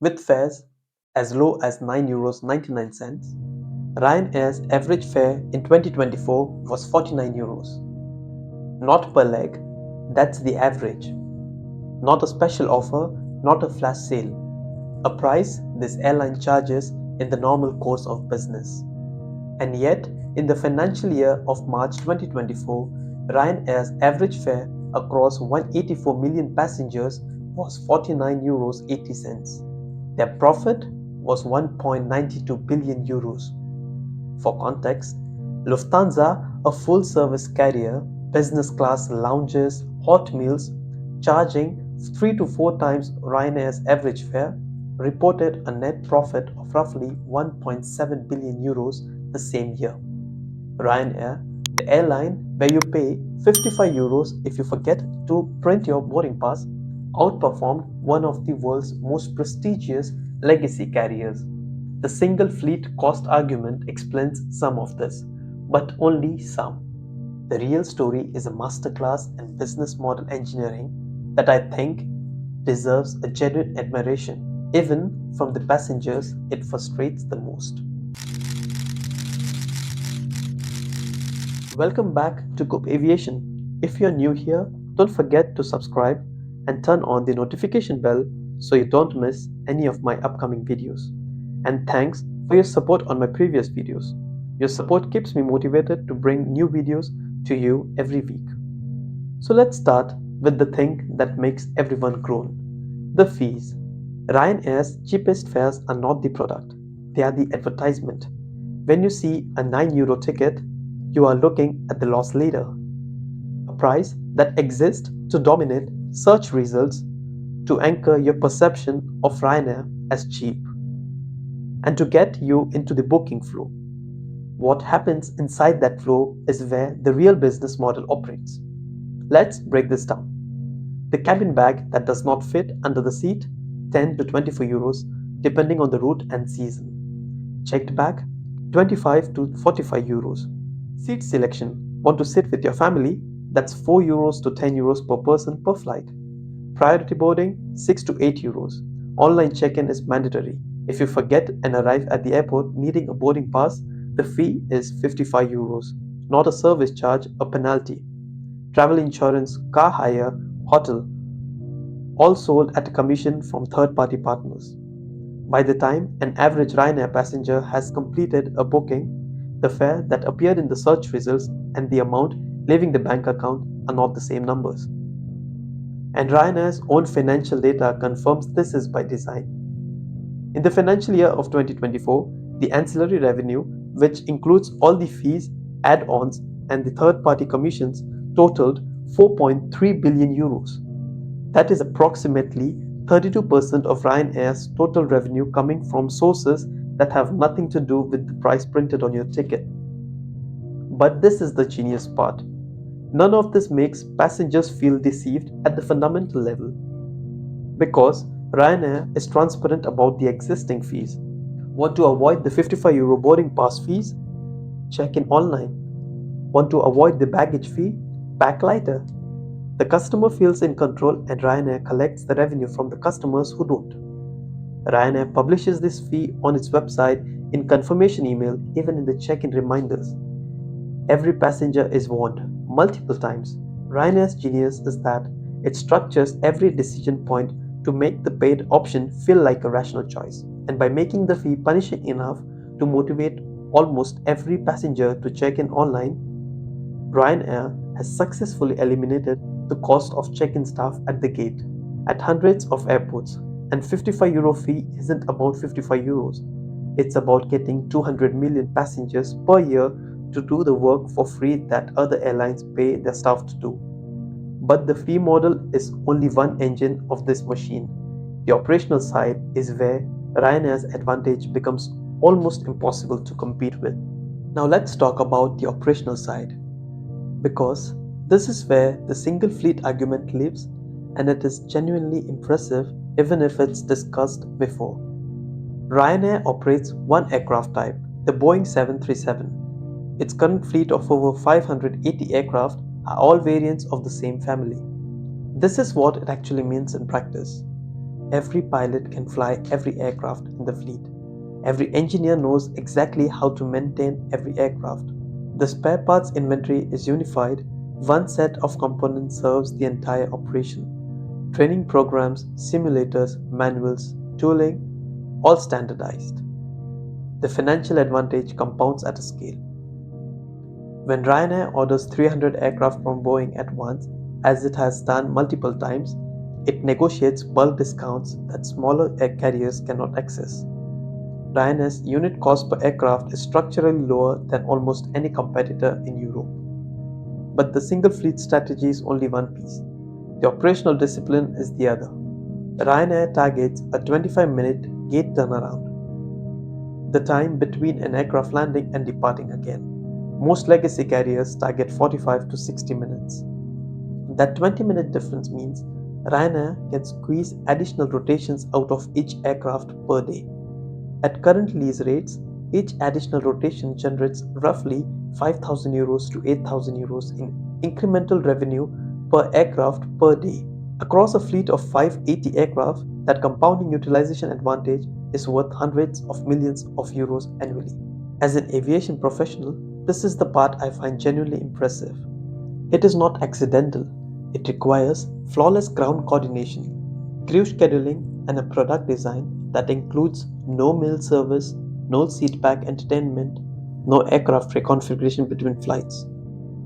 With fares as low as €9.99, Ryanair's average fare in 2024 was €49. Not per leg, that's the average. Not a special offer, not a flash sale. A price this airline charges in the normal course of business. And yet, in the financial year of March 2024, Ryanair's average fare across 184 million passengers was €49.80. Their profit was €1.92 billion. For context, Lufthansa, a full-service carrier, business class lounges, hot meals, charging 3 to 4 times Ryanair's average fare, reported a net profit of roughly €1.7 billion the same year. Ryanair, the airline where you pay €55 if you forget to print your boarding pass, outperformed one of the world's most prestigious legacy carriers. The single fleet cost argument explains some of this, but only some. The real story is a masterclass in business model engineering that I think deserves a genuine admiration, even from the passengers it frustrates the most. Welcome back to Coop Aviation. If you're new here, don't forget to subscribe and turn on the notification bell so you don't miss any of my upcoming videos. And thanks for your support on my previous videos. Your support keeps me motivated to bring new videos to you every week. So let's start with the thing that makes everyone groan: the fees. Ryanair's cheapest fares are not the product, they are the advertisement. When you see a €9 ticket, you are looking at the loss leader, a price that exists to dominate search results, to anchor your perception of Ryanair as cheap, and to get you into the booking flow. What happens inside that flow is where the real business model operates. Let's break this down. The cabin bag that does not fit under the seat, €10 to €24, depending on the route and season. Checked bag, €25 to €45. Seat selection: want to sit with your family? That's €4 to €10 per person per flight. Priority boarding, €6 to €8. Online check-in is mandatory. If you forget and arrive at the airport needing a boarding pass, the fee is €55, not a service charge, a penalty. Travel insurance, car hire, hotel, all sold at a commission from third-party partners. By the time an average Ryanair passenger has completed a booking, the fare that appeared in the search results and the amount leaving the bank account are not the same numbers. And Ryanair's own financial data confirms this is by design. In the financial year of 2024, the ancillary revenue, which includes all the fees, add-ons, and the third-party commissions, totaled €4.3 billion. That is approximately 32% of Ryanair's total revenue coming from sources that have nothing to do with the price printed on your ticket. But this is the genius part. None of this makes passengers feel deceived at the fundamental level. Because Ryanair is transparent about the existing fees. Want to avoid the €55 boarding pass fees? Check in online. Want to avoid the baggage fee? Pack lighter. The customer feels in control and Ryanair collects the revenue from the customers who don't. Ryanair publishes this fee on its website in confirmation email, even in the check-in reminders. Every passenger is warned multiple times. Ryanair's genius is that it structures every decision point to make the paid option feel like a rational choice. And by making the fee punishing enough to motivate almost every passenger to check in online, Ryanair has successfully eliminated the cost of check-in staff at the gate at hundreds of airports. And €55 fee isn't about €55. It's about getting 200 million passengers per year to do the work for free that other airlines pay their staff to do. But the fee model is only one engine of this machine. The operational side is where Ryanair's advantage becomes almost impossible to compete with. Now let's talk about the operational side, because this is where the single fleet argument lives, and it is genuinely impressive even if it's discussed before. Ryanair operates one aircraft type, the Boeing 737. Its current fleet of over 580 aircraft are all variants of the same family. This is what it actually means in practice. Every pilot can fly every aircraft in the fleet. Every engineer knows exactly how to maintain every aircraft. The spare parts inventory is unified. One set of components serves the entire operation. Training programs, simulators, manuals, tooling, all standardized. The financial advantage compounds at a scale. When Ryanair orders 300 aircraft from Boeing at once, as it has done multiple times, it negotiates bulk discounts that smaller air carriers cannot access. Ryanair's unit cost per aircraft is structurally lower than almost any competitor in Europe. But the single fleet strategy is only one piece. The operational discipline is the other. Ryanair targets a 25-minute gate turnaround, the time between an aircraft landing and departing again. Most legacy carriers target 45 to 60 minutes. That 20-minute difference means Ryanair can squeeze additional rotations out of each aircraft per day. At current lease rates, each additional rotation generates roughly €5,000 to €8,000 in incremental revenue per aircraft per day. Across a fleet of 580 aircraft, that compounding utilization advantage is worth hundreds of millions of euros annually. As an aviation professional, this is the part I find genuinely impressive. It is not accidental. It requires flawless ground coordination, crew scheduling, and a product design that includes no meal service, no seatback entertainment, no aircraft reconfiguration between flights.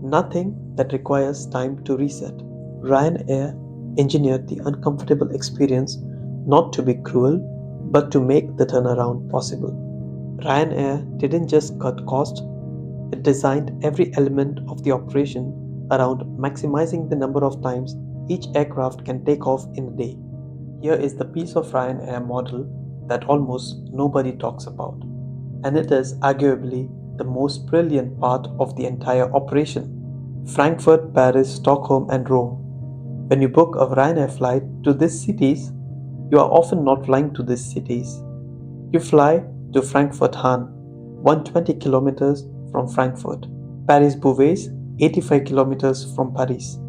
Nothing that requires time to reset. Ryanair engineered the uncomfortable experience not to be cruel, but to make the turnaround possible. Ryanair didn't just cut costs, it designed every element of the operation around maximizing the number of times each aircraft can take off in a day. Here is the piece of Ryanair model that almost nobody talks about, and it is arguably the most brilliant part of the entire operation. Frankfurt, Paris, Stockholm, and Rome. When you book a Ryanair flight to these cities, you are often not flying to these cities. You fly to Frankfurt Hahn, 120 kilometers from Frankfurt, Paris Beauvais, 85 kilometers from Paris,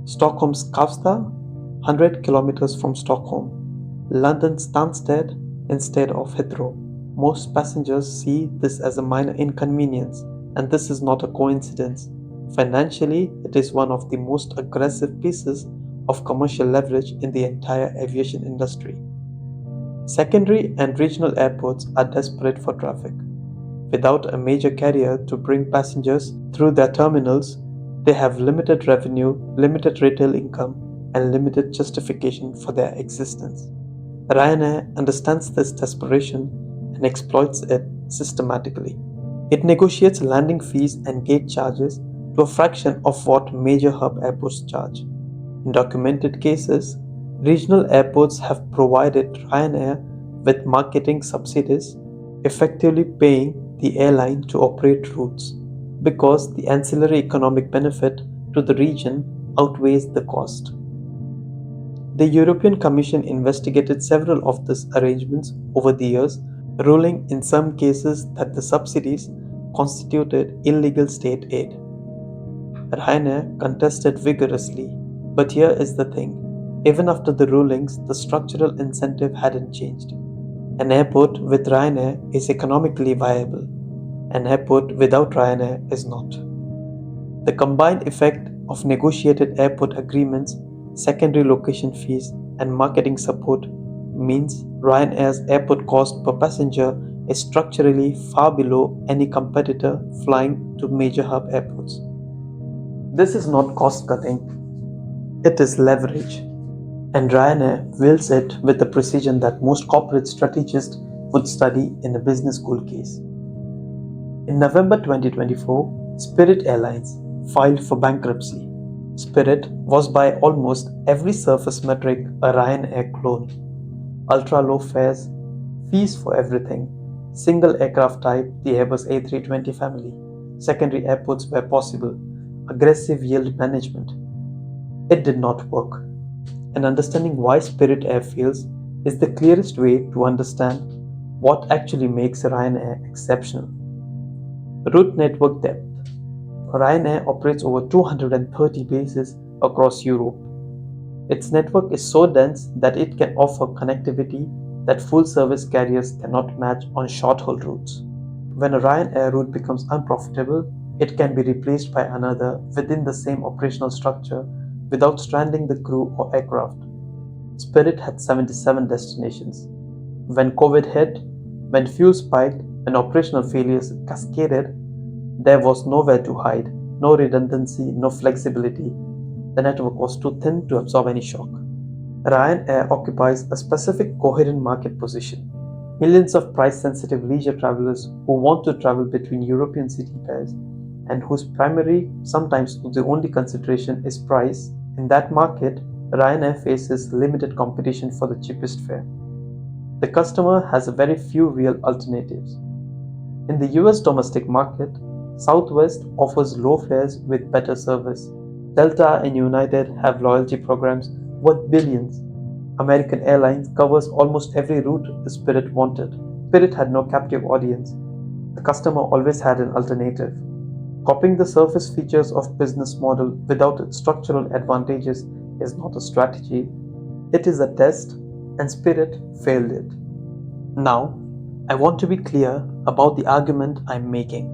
Stockholm Skavsta, 100 kilometers from Stockholm, London Stansted instead of Heathrow. Most passengers see this as a minor inconvenience, and this is not a coincidence. Financially, it is one of the most aggressive pieces of commercial leverage in the entire aviation industry. Secondary and regional airports are desperate for traffic. Without a major carrier to bring passengers through their terminals, they have limited revenue, limited retail income, and limited justification for their existence. Ryanair understands this desperation and exploits it systematically. It negotiates landing fees and gate charges to a fraction of what major hub airports charge. In documented cases, regional airports have provided Ryanair with marketing subsidies, effectively paying the airline to operate routes because the ancillary economic benefit to the region outweighs the cost. The European Commission investigated several of these arrangements over the years, ruling in some cases that the subsidies constituted illegal state aid. Ryanair contested vigorously, but here is the thing. Even after the rulings, the structural incentive hadn't changed. An airport with Ryanair is economically viable. An airport without Ryanair is not. The combined effect of negotiated airport agreements, secondary location fees, and marketing support means Ryanair's airport cost per passenger is structurally far below any competitor flying to major hub airports. This is not cost cutting, it is leverage. And Ryanair wields it with the precision that most corporate strategists would study in a business school case. In November 2024, Spirit Airlines filed for bankruptcy. Spirit was by almost every surface metric a Ryanair clone. Ultra low fares, fees for everything, single aircraft type, the Airbus A320 family, secondary airports where possible, aggressive yield management. It did not work. And understanding why Spirit Air fails is the clearest way to understand what actually makes Ryanair exceptional. Route network depth. Ryanair operates over 230 bases across Europe. Its network is so dense that it can offer connectivity that full service carriers cannot match on short haul routes. When a Ryanair route becomes unprofitable, it can be replaced by another within the same operational structure without stranding the crew or aircraft. Spirit had 77 destinations. When COVID hit, when fuel spiked, when operational failures cascaded, there was nowhere to hide, no redundancy, no flexibility. The network was too thin to absorb any shock. Ryanair occupies a specific coherent market position. Millions of price sensitive leisure travelers who want to travel between European city pairs and whose primary, sometimes the only consideration is price. In that market, Ryanair faces limited competition for the cheapest fare. The customer has very few real alternatives. In the US domestic market, Southwest offers low fares with better service. Delta and United have loyalty programs worth billions. American Airlines covers almost every route the Spirit wanted. Spirit had no captive audience. The customer always had an alternative. Copying the surface features of business model without its structural advantages is not a strategy. It is a test, and Spirit failed it. Now, I want to be clear about the argument I'm making.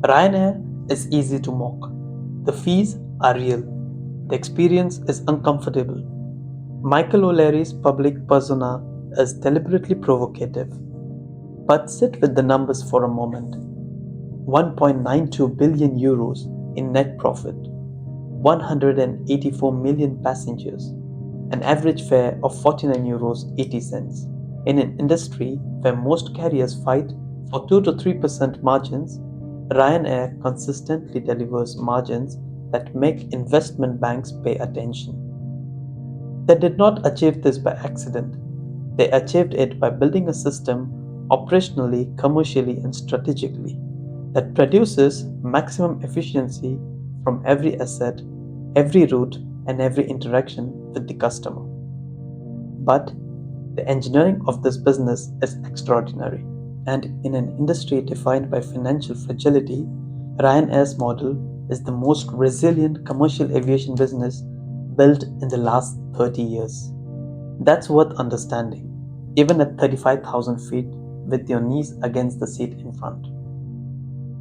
Ryanair is easy to mock. The fees are real. The experience is uncomfortable. Michael O'Leary's public persona is deliberately provocative. But sit with the numbers for a moment. 1.92 billion euros in net profit, 184 million passengers, an average fare of 49 euros 80 cents. In an industry where most carriers fight for 2 to 3% margins, Ryanair consistently delivers margins that make investment banks pay attention. They did not achieve this by accident. They achieved it by building a system operationally, commercially, and strategically that produces maximum efficiency from every asset, every route, and every interaction with the customer. But the engineering of this business is extraordinary. And in an industry defined by financial fragility, Ryanair's model is the most resilient commercial aviation business built in the last 30 years. That's worth understanding, even at 35,000 feet with your knees against the seat in front.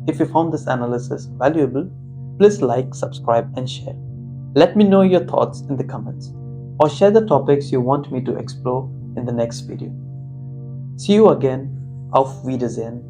If you found this analysis valuable, please like, subscribe, and share. Let me know your thoughts in the comments, or share the topics you want me to explore in the next video. See you again. Auf Wiedersehen.